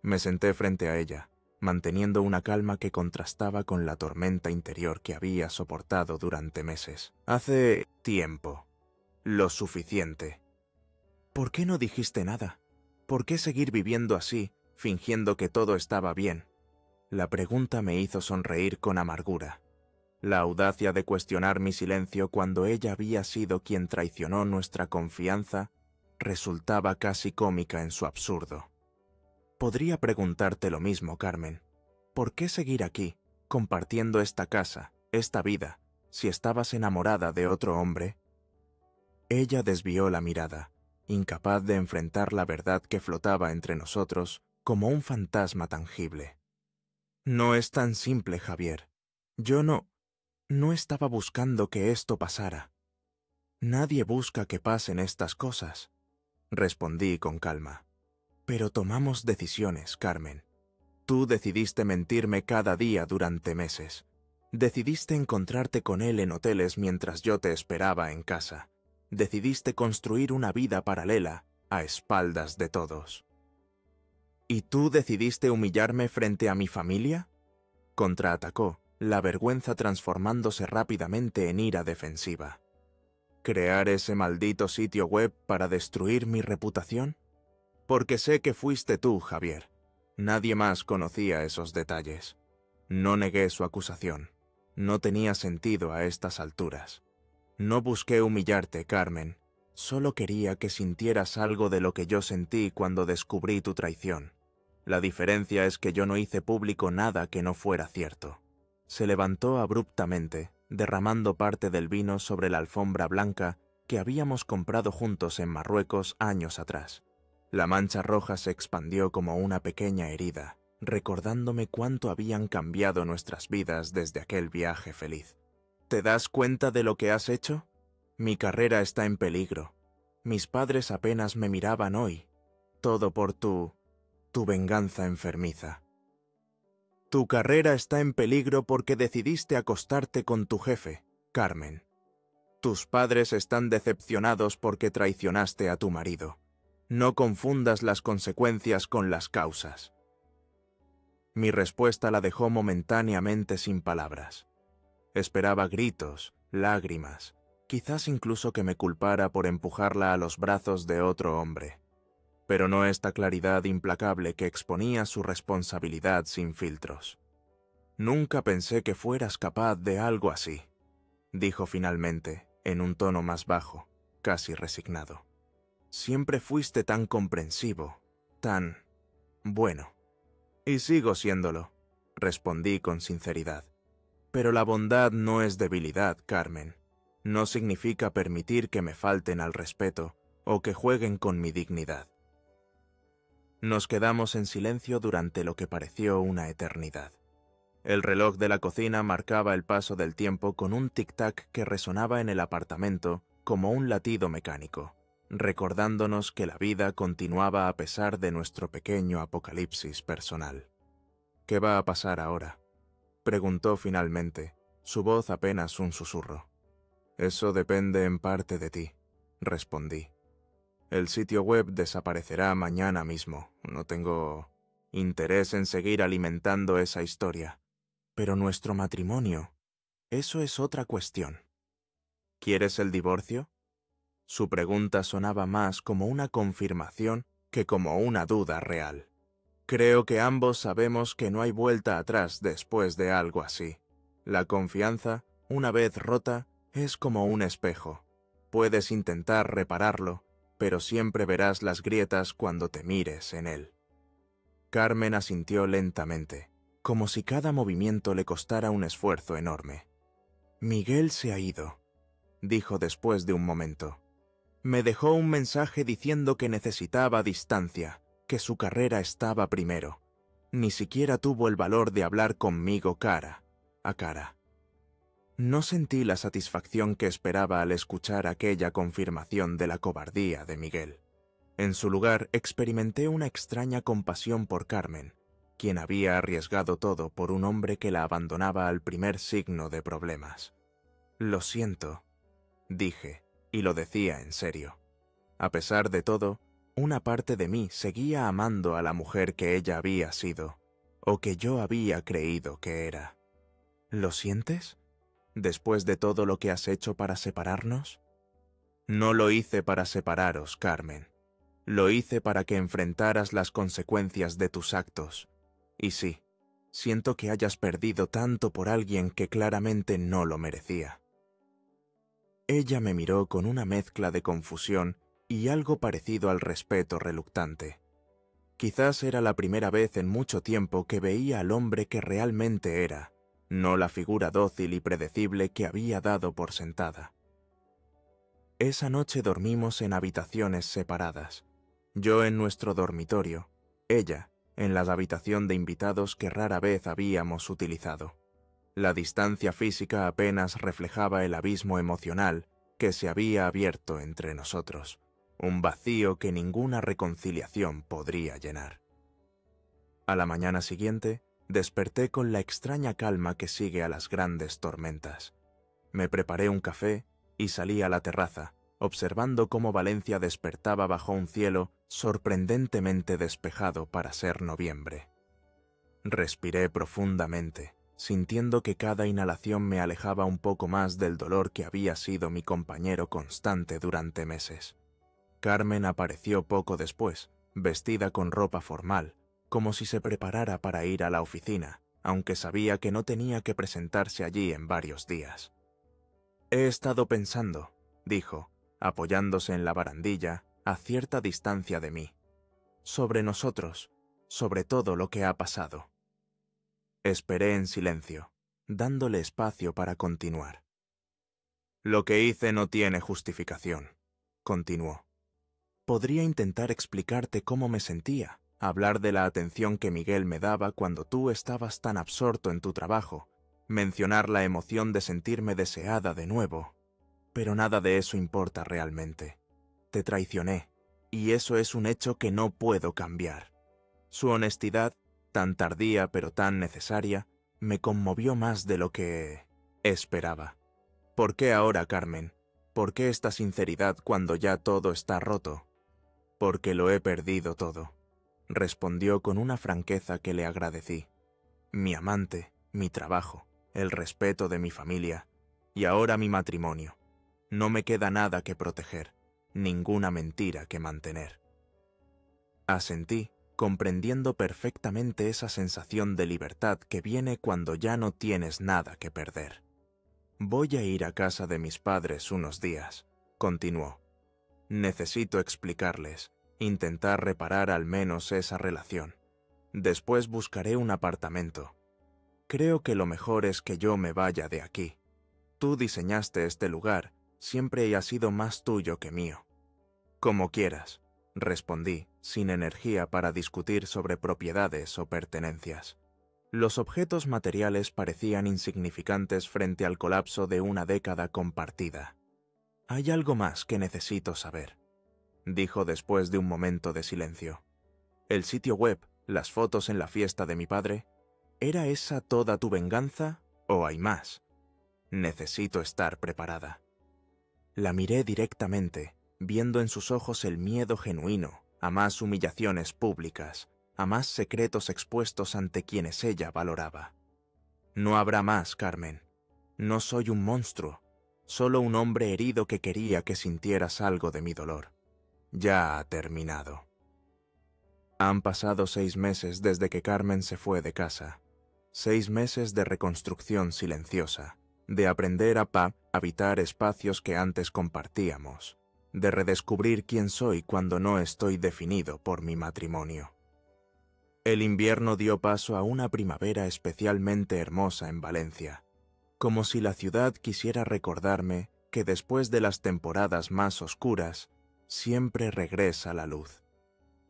Me senté frente a ella, manteniendo una calma que contrastaba con la tormenta interior que había soportado durante meses. Hace tiempo. Lo suficiente. ¿Por qué no dijiste nada? ¿Por qué seguir viviendo así, fingiendo que todo estaba bien? La pregunta me hizo sonreír con amargura. La audacia de cuestionar mi silencio cuando ella había sido quien traicionó nuestra confianza resultaba casi cómica en su absurdo. Podría preguntarte lo mismo, Carmen. ¿Por qué seguir aquí, compartiendo esta casa, esta vida, si estabas enamorada de otro hombre? Ella desvió la mirada, incapaz de enfrentar la verdad que flotaba entre nosotros como un fantasma tangible. No es tan simple, Javier. Yo no estaba buscando que esto pasara. Nadie busca que pasen estas cosas, respondí con calma. Pero tomamos decisiones, Carmen. Tú decidiste mentirme cada día durante meses. Decidiste encontrarte con él en hoteles mientras yo te esperaba en casa. Decidiste construir una vida paralela a espaldas de todos. ¿Y tú decidiste humillarme frente a mi familia?, contraatacó, la vergüenza transformándose rápidamente en ira defensiva. ¿Crear ese maldito sitio web para destruir mi reputación? Porque sé que fuiste tú, Javier. Nadie más conocía esos detalles. No negué su acusación. No tenía sentido a estas alturas. No busqué humillarte, Carmen. Solo quería que sintieras algo de lo que yo sentí cuando descubrí tu traición. La diferencia es que yo no hice público nada que no fuera cierto. Se levantó abruptamente, derramando parte del vino sobre la alfombra blanca que habíamos comprado juntos en Marruecos años atrás. La mancha roja se expandió como una pequeña herida, recordándome cuánto habían cambiado nuestras vidas desde aquel viaje feliz. ¿Te das cuenta de lo que has hecho? Mi carrera está en peligro. Mis padres apenas me miraban hoy. Todo por tu venganza enfermiza. Tu carrera está en peligro porque decidiste acostarte con tu jefe, Carmen. Tus padres están decepcionados porque traicionaste a tu marido. No confundas las consecuencias con las causas. Mi respuesta la dejó momentáneamente sin palabras. Esperaba gritos, lágrimas, quizás incluso que me culpara por empujarla a los brazos de otro hombre. Pero no esta claridad implacable que exponía su responsabilidad sin filtros. Nunca pensé que fueras capaz de algo así, dijo finalmente, en un tono más bajo, casi resignado. Siempre fuiste tan comprensivo, tan bueno. Y sigo siéndolo, respondí con sinceridad. Pero la bondad no es debilidad, Carmen. No significa permitir que me falten al respeto o que jueguen con mi dignidad. Nos quedamos en silencio durante lo que pareció una eternidad. El reloj de la cocina marcaba el paso del tiempo con un tic-tac que resonaba en el apartamento como un latido mecánico, recordándonos que la vida continuaba a pesar de nuestro pequeño apocalipsis personal. ¿Qué va a pasar ahora?, preguntó finalmente, su voz apenas un susurro. Eso depende en parte de ti, respondí. El sitio web desaparecerá mañana mismo. No tengo interés en seguir alimentando esa historia. Pero nuestro matrimonio, eso es otra cuestión. ¿Quieres el divorcio? Su pregunta sonaba más como una confirmación que como una duda real. Creo que ambos sabemos que no hay vuelta atrás después de algo así. La confianza, una vez rota, es como un espejo. Puedes intentar repararlo, pero siempre verás las grietas cuando te mires en él. Carmen asintió lentamente, como si cada movimiento le costara un esfuerzo enorme. Miguel se ha ido, dijo después de un momento. Me dejó un mensaje diciendo que necesitaba distancia, que su carrera estaba primero. Ni siquiera tuvo el valor de hablar conmigo cara. a cara. No sentí la satisfacción que esperaba al escuchar aquella confirmación de la cobardía de Miguel. En su lugar, experimenté una extraña compasión por Carmen, quien había arriesgado todo por un hombre que la abandonaba al primer signo de problemas. «Lo siento», dije, y lo decía en serio. A pesar de todo, una parte de mí seguía amando a la mujer que ella había sido, o que yo había creído que era. «¿Lo sientes? ¿Después de todo lo que has hecho para separarnos?» «No lo hice para separaros, Carmen. Lo hice para que enfrentaras las consecuencias de tus actos. Y sí, siento que hayas perdido tanto por alguien que claramente no lo merecía». Ella me miró con una mezcla de confusión y algo parecido al respeto reluctante. Quizás era la primera vez en mucho tiempo que veía al hombre que realmente era, no la figura dócil y predecible que había dado por sentada. Esa noche dormimos en habitaciones separadas. Yo en nuestro dormitorio, ella en la habitación de invitados que rara vez habíamos utilizado. La distancia física apenas reflejaba el abismo emocional que se había abierto entre nosotros, un vacío que ninguna reconciliación podría llenar. A la mañana siguiente, desperté con la extraña calma que sigue a las grandes tormentas. Me preparé un café y salí a la terraza, observando cómo Valencia despertaba bajo un cielo sorprendentemente despejado para ser noviembre. Respiré profundamente, sintiendo que cada inhalación me alejaba un poco más del dolor que había sido mi compañero constante durante meses. Carmen apareció poco después, vestida con ropa formal, como si se preparara para ir a la oficina, aunque sabía que no tenía que presentarse allí en varios días. «He estado pensando», dijo, apoyándose en la barandilla, a cierta distancia de mí, «sobre nosotros, sobre todo lo que ha pasado». Esperé en silencio, dándole espacio para continuar. «Lo que hice no tiene justificación», continuó. «Podría intentar explicarte cómo me sentía, hablar de la atención que Miguel me daba cuando tú estabas tan absorto en tu trabajo, mencionar la emoción de sentirme deseada de nuevo. Pero nada de eso importa realmente. Te traicioné, y eso es un hecho que no puedo cambiar». Su honestidad, tan tardía pero tan necesaria, me conmovió más de lo que esperaba. «¿Por qué ahora, Carmen? ¿Por qué esta sinceridad cuando ya todo está roto?» «Porque lo he perdido todo», respondió con una franqueza que le agradecí. «Mi amante, mi trabajo, el respeto de mi familia, y ahora mi matrimonio. No me queda nada que proteger, ninguna mentira que mantener». Asentí, comprendiendo perfectamente esa sensación de libertad que viene cuando ya no tienes nada que perder. «Voy a ir a casa de mis padres unos días», continuó. «Necesito explicarles, intentar reparar al menos esa relación. Después buscaré un apartamento. Creo que lo mejor es que yo me vaya de aquí. Tú diseñaste este lugar, siempre ha sido más tuyo que mío». «Como quieras», respondí, sin energía para discutir sobre propiedades o pertenencias. Los objetos materiales parecían insignificantes frente al colapso de una década compartida. «Hay algo más que necesito saber», dijo después de un momento de silencio. «El sitio web, las fotos en la fiesta de mi padre, ¿era esa toda tu venganza o hay más? Necesito estar preparada». La miré directamente, viendo en sus ojos el miedo genuino a más humillaciones públicas, a más secretos expuestos ante quienes ella valoraba. «No habrá más, Carmen. No soy un monstruo, solo un hombre herido que quería que sintieras algo de mi dolor. Ya ha terminado». Han pasado 6 meses desde que Carmen se fue de casa. 6 meses de reconstrucción silenciosa, de aprender a habitar espacios que antes compartíamos, de redescubrir quién soy cuando no estoy definido por mi matrimonio. El invierno dio paso a una primavera especialmente hermosa en Valencia, como si la ciudad quisiera recordarme que después de las temporadas más oscuras, siempre regresa la luz.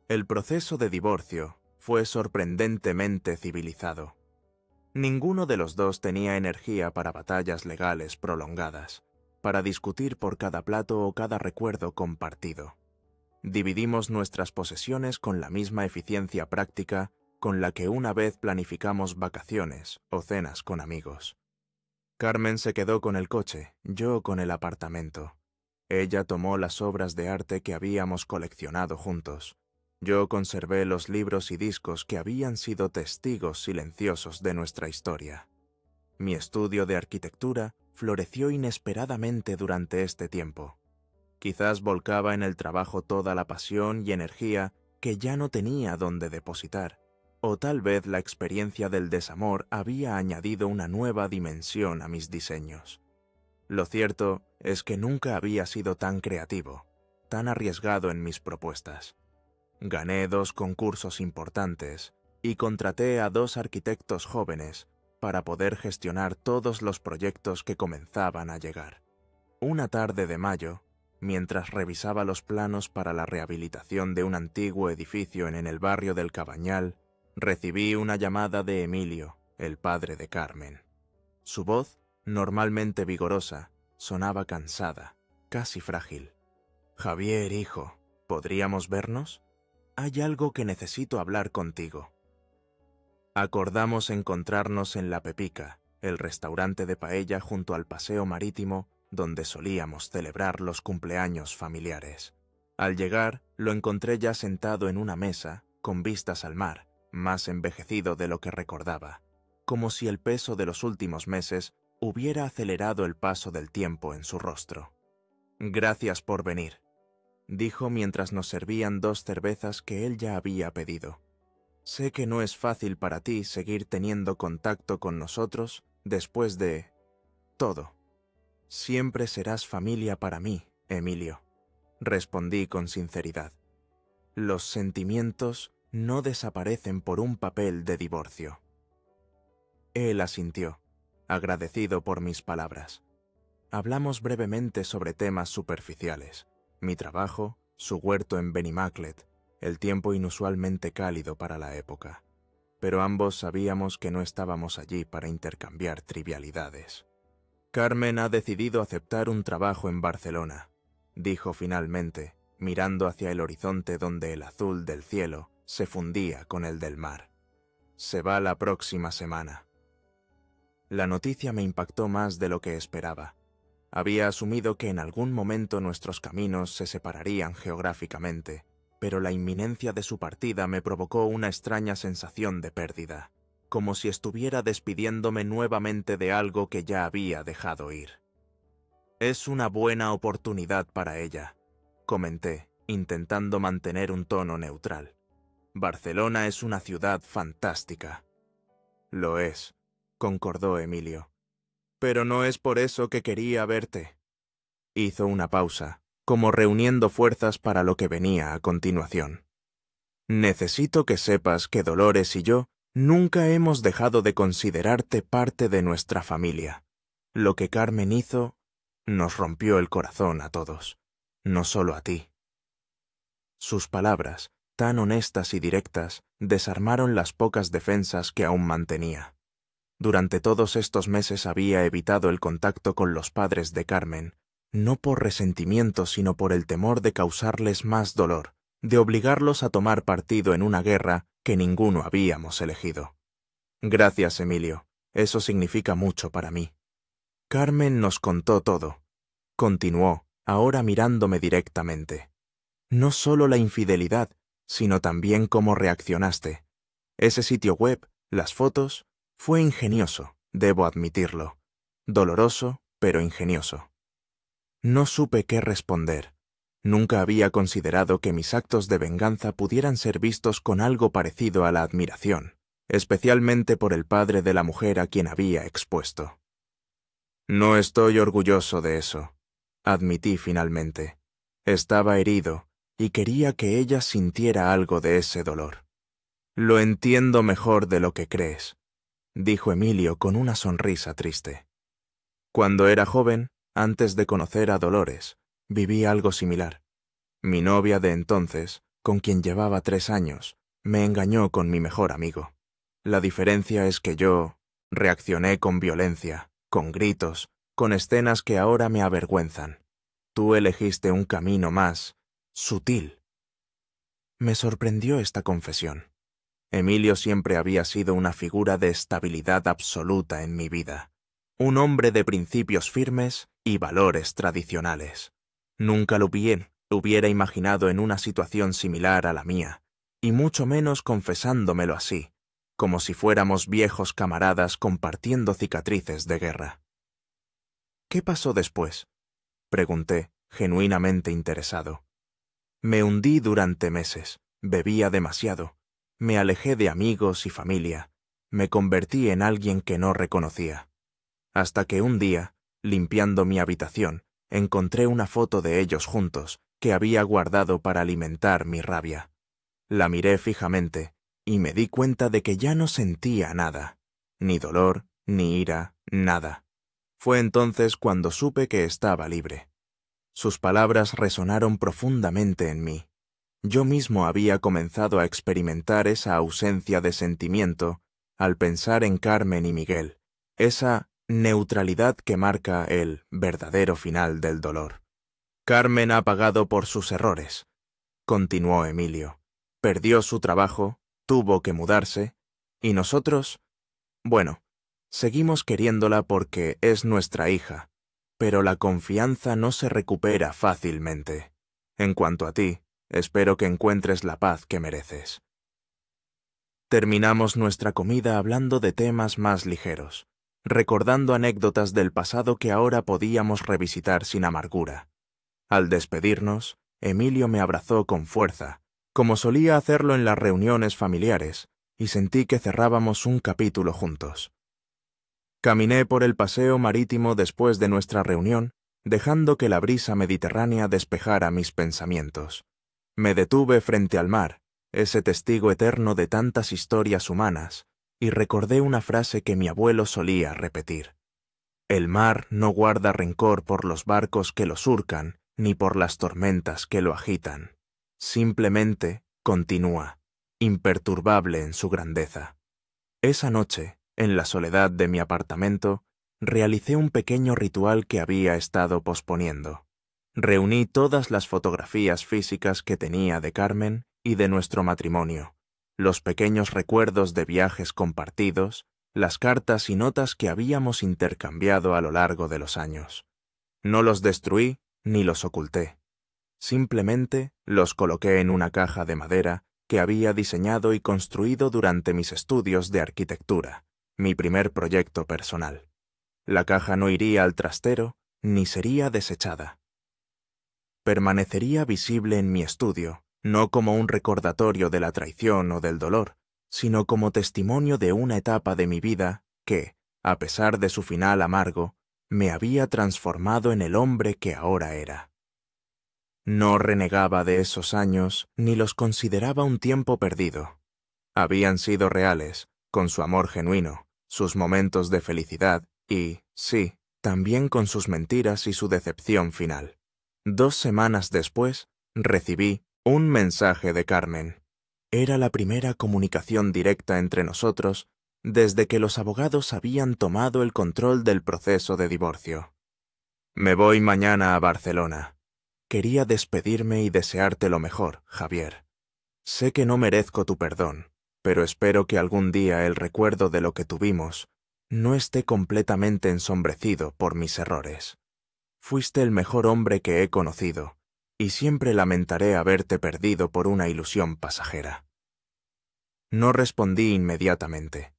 El proceso de divorcio fue sorprendentemente civilizado. Ninguno de los dos tenía energía para batallas legales prolongadas, para discutir por cada plato o cada recuerdo compartido. Dividimos nuestras posesiones con la misma eficiencia práctica con la que una vez planificamos vacaciones o cenas con amigos. Carmen se quedó con el coche, yo con el apartamento. Ella tomó las obras de arte que habíamos coleccionado juntos. Yo conservé los libros y discos que habían sido testigos silenciosos de nuestra historia. Mi estudio de arquitectura floreció inesperadamente durante este tiempo. Quizás volcaba en el trabajo toda la pasión y energía que ya no tenía dónde depositar, o tal vez la experiencia del desamor había añadido una nueva dimensión a mis diseños. Lo cierto es que nunca había sido tan creativo, tan arriesgado en mis propuestas. Gané 2 concursos importantes y contraté a 2 arquitectos jóvenes para poder gestionar todos los proyectos que comenzaban a llegar. Una tarde de mayo, mientras revisaba los planos para la rehabilitación de un antiguo edificio en el barrio del Cabañal, recibí una llamada de Emilio, el padre de Carmen. Su voz, normalmente vigorosa, sonaba cansada, casi frágil. «Javier, hijo, ¿podríamos vernos? Hay algo que necesito hablar contigo». Acordamos encontrarnos en La Pepica, el restaurante de paella junto al paseo marítimo donde solíamos celebrar los cumpleaños familiares. Al llegar, lo encontré ya sentado en una mesa, con vistas al mar, más envejecido de lo que recordaba, como si el peso de los últimos meses hubiera acelerado el paso del tiempo en su rostro. «Gracias por venir», dijo mientras nos servían 2 cervezas que él ya había pedido. «Sé que no es fácil para ti seguir teniendo contacto con nosotros después de todo». «Siempre serás familia para mí, Emilio», respondí con sinceridad. «Los sentimientos no desaparecen por un papel de divorcio». Él asintió, agradecido por mis palabras. Hablamos brevemente sobre temas superficiales, mi trabajo, su huerto en Benimaclet, el tiempo inusualmente cálido para la época. Pero ambos sabíamos que no estábamos allí para intercambiar trivialidades. «Carmen ha decidido aceptar un trabajo en Barcelona», dijo finalmente, mirando hacia el horizonte donde el azul del cielo se fundía con el del mar. «Se va la próxima semana». La noticia me impactó más de lo que esperaba. Había asumido que en algún momento nuestros caminos se separarían geográficamente, pero la inminencia de su partida me provocó una extraña sensación de pérdida, como si estuviera despidiéndome nuevamente de algo que ya había dejado ir. «Es una buena oportunidad para ella», comenté, intentando mantener un tono neutral. «Barcelona es una ciudad fantástica». «Lo es», concordó Emilio. «Pero no es por eso que quería verte». Hizo una pausa, como reuniendo fuerzas para lo que venía a continuación. «Necesito que sepas que Dolores y yo nunca hemos dejado de considerarte parte de nuestra familia. Lo que Carmen hizo nos rompió el corazón a todos, no solo a ti». Sus palabras, tan honestas y directas, desarmaron las pocas defensas que aún mantenía. Durante todos estos meses había evitado el contacto con los padres de Carmen, no por resentimiento sino por el temor de causarles más dolor, de obligarlos a tomar partido en una guerra que ninguno habíamos elegido. «Gracias, Emilio, eso significa mucho para mí». «Carmen nos contó todo», continuó, ahora mirándome directamente. «No solo la infidelidad, sino también cómo reaccionaste. Ese sitio web, las fotos, fue ingenioso, debo admitirlo. Doloroso, pero ingenioso». No supe qué responder. Nunca había considerado que mis actos de venganza pudieran ser vistos con algo parecido a la admiración, especialmente por el padre de la mujer a quien había expuesto. «No estoy orgulloso de eso», admití finalmente. Estaba herido y quería que ella sintiera algo de ese dolor. «Lo entiendo mejor de lo que crees», dijo Emilio con una sonrisa triste. «Cuando era joven, antes de conocer a Dolores, viví algo similar. Mi novia de entonces, con quien llevaba 3 años, me engañó con mi mejor amigo. La diferencia es que yo Reaccioné con violencia, con gritos, con escenas que ahora me avergüenzan. Tú elegiste un camino más sutil. Me sorprendió esta confesión. Emilio siempre había sido una figura de estabilidad absoluta en mi vida. Un hombre de principios firmes y valores tradicionales. Nunca lo hubiera imaginado en una situación similar a la mía, y mucho menos confesándomelo así, como si fuéramos viejos camaradas compartiendo cicatrices de guerra. ¿Qué pasó después?, pregunté, genuinamente interesado. Me hundí durante meses, bebía demasiado, me alejé de amigos y familia, me convertí en alguien que no reconocía. Hasta que un día, limpiando mi habitación, encontré una foto de ellos juntos que había guardado para alimentar mi rabia. La miré fijamente y me di cuenta de que ya no sentía nada, ni dolor, ni ira, nada. Fue entonces cuando supe que estaba libre. Sus palabras resonaron profundamente en mí. Yo mismo había comenzado a experimentar esa ausencia de sentimiento al pensar en Carmen y Miguel, esa neutralidad que marca el verdadero final del dolor. Carmen ha pagado por sus errores, continuó Emilio. Perdió su trabajo, tuvo que mudarse, y nosotros, bueno, seguimos queriéndola porque es nuestra hija, pero la confianza no se recupera fácilmente. En cuanto a ti, espero que encuentres la paz que mereces. Terminamos nuestra comida hablando de temas más ligeros, recordando anécdotas del pasado que ahora podíamos revisitar sin amargura. Al despedirnos, Emilio me abrazó con fuerza, como solía hacerlo en las reuniones familiares, y sentí que cerrábamos un capítulo juntos. Caminé por el paseo marítimo después de nuestra reunión, dejando que la brisa mediterránea despejara mis pensamientos. Me detuve frente al mar, ese testigo eterno de tantas historias humanas, y recordé una frase que mi abuelo solía repetir. El mar no guarda rencor por los barcos que lo surcan, ni por las tormentas que lo agitan. Simplemente continúa, imperturbable en su grandeza. Esa noche, en la soledad de mi apartamento, realicé un pequeño ritual que había estado posponiendo. Reuní todas las fotografías físicas que tenía de Carmen y de nuestro matrimonio, los pequeños recuerdos de viajes compartidos, las cartas y notas que habíamos intercambiado a lo largo de los años. No los destruí ni los oculté. Simplemente los coloqué en una caja de madera que había diseñado y construido durante mis estudios de arquitectura, mi primer proyecto personal. La caja no iría al trastero ni sería desechada. Permanecería visible en mi estudio, no como un recordatorio de la traición o del dolor, sino como testimonio de una etapa de mi vida que, a pesar de su final amargo, me había transformado en el hombre que ahora era. No renegaba de esos años ni los consideraba un tiempo perdido. Habían sido reales, con su amor genuino, sus momentos de felicidad y, sí, también con sus mentiras y su decepción final. 2 semanas después, recibí un mensaje de Carmen. Era la primera comunicación directa entre nosotros desde que los abogados habían tomado el control del proceso de divorcio. Me voy mañana a Barcelona. Quería despedirme y desearte lo mejor, Javier. Sé que no merezco tu perdón, pero espero que algún día el recuerdo de lo que tuvimos no esté completamente ensombrecido por mis errores. Fuiste el mejor hombre que he conocido, y siempre lamentaré haberte perdido por una ilusión pasajera. No respondí inmediatamente.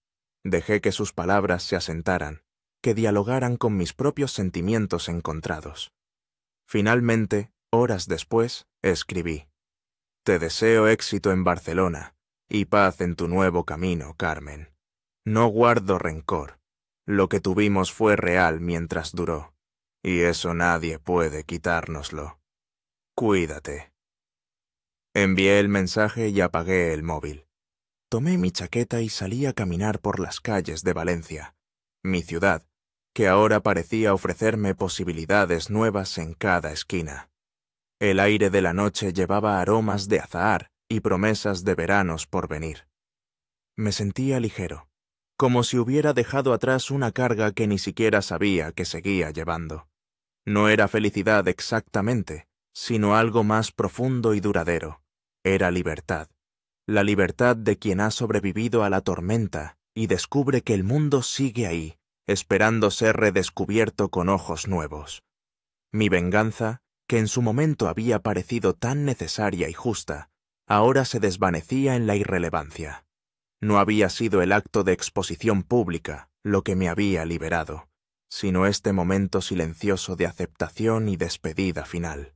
Dejé que sus palabras se asentaran, que dialogaran con mis propios sentimientos encontrados. Finalmente, horas después, escribí: Te deseo éxito en Barcelona y paz en tu nuevo camino, Carmen. No guardo rencor. Lo que tuvimos fue real mientras duró, y eso nadie puede quitárnoslo. Cuídate. Envié el mensaje y apagué el móvil. Tomé mi chaqueta y salí a caminar por las calles de Valencia, mi ciudad, que ahora parecía ofrecerme posibilidades nuevas en cada esquina. El aire de la noche llevaba aromas de azahar y promesas de veranos por venir. Me sentía ligero, como si hubiera dejado atrás una carga que ni siquiera sabía que seguía llevando. No era felicidad exactamente, sino algo más profundo y duradero. Era libertad. La libertad de quien ha sobrevivido a la tormenta y descubre que el mundo sigue ahí, esperando ser redescubierto con ojos nuevos. Mi venganza, que en su momento había parecido tan necesaria y justa, ahora se desvanecía en la irrelevancia. No había sido el acto de exposición pública lo que me había liberado, sino este momento silencioso de aceptación y despedida final.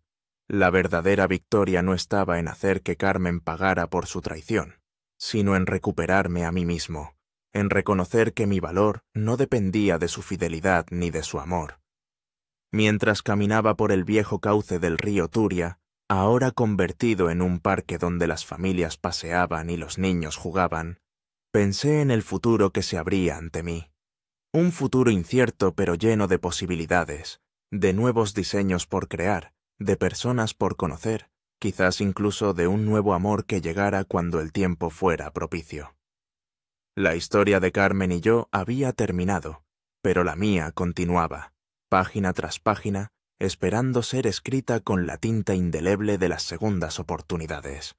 La verdadera victoria no estaba en hacer que Carmen pagara por su traición, sino en recuperarme a mí mismo, en reconocer que mi valor no dependía de su fidelidad ni de su amor. Mientras caminaba por el viejo cauce del río Turia, ahora convertido en un parque donde las familias paseaban y los niños jugaban, pensé en el futuro que se abría ante mí. Un futuro incierto pero lleno de posibilidades, de nuevos diseños por crear, de personas por conocer, quizás incluso de un nuevo amor que llegara cuando el tiempo fuera propicio. La historia de Carmen y yo había terminado, pero la mía continuaba, página tras página, esperando ser escrita con la tinta indeleble de las segundas oportunidades.